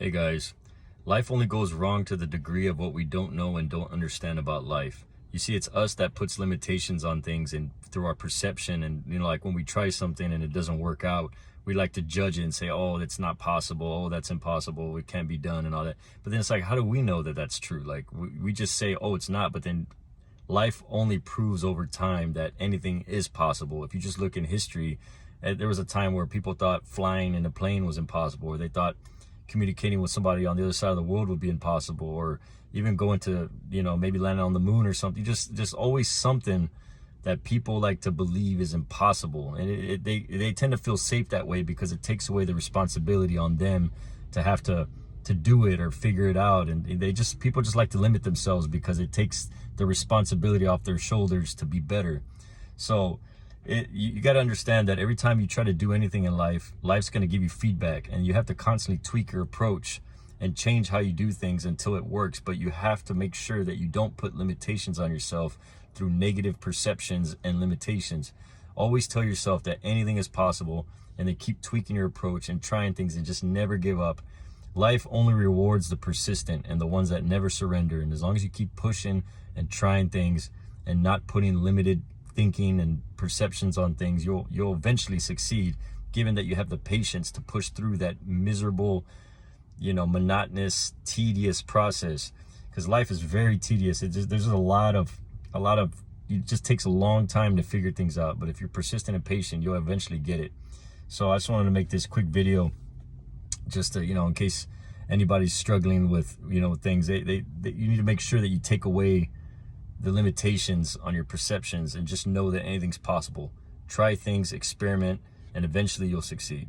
Hey guys, life only goes wrong to the degree of what we don't know and don't understand about life. You see, it's us that puts limitations on things and through our perception, and like when we try something and it doesn't work out, we like to judge it and say, oh, it's not possible, oh, that's impossible, it can't be done and all that. But then it's like, how do we know that that's true? Like we just say, oh, it's not, but then life only proves over time that anything is possible. If you just look in history, there was a time where people thought flying in a plane was impossible, or they thought communicating with somebody on the other side of the world would be impossible, or even going to, maybe landing on the moon or something. Just always something that people like to believe is impossible. And they tend to feel safe that way because it takes away the responsibility on them to have to do it or figure it out. And people just like to limit themselves because it takes the responsibility off their shoulders to be better. So you got to understand that every time you try to do anything in life, life's going to give you feedback, and you have to constantly tweak your approach and change how you do things until it works. But you have to make sure that you don't put limitations on yourself through negative perceptions and limitations. Always tell yourself that anything is possible, and then keep tweaking your approach and trying things and just never give up. Life only rewards the persistent and the ones that never surrender. And as long as you keep pushing and trying things and not putting limited thinking and perceptions on things, you'll eventually succeed, given that you have the patience to push through that miserable, monotonous, tedious process. Because life is very tedious. There's a lot of it just takes a long time to figure things out. But if you're persistent and patient, you'll eventually get it. So I just wanted to make this quick video just to, in case anybody's struggling with, things. You need to make sure that you take away the limitations on your perceptions and just know that anything's possible. Try things, experiment, and eventually you'll succeed.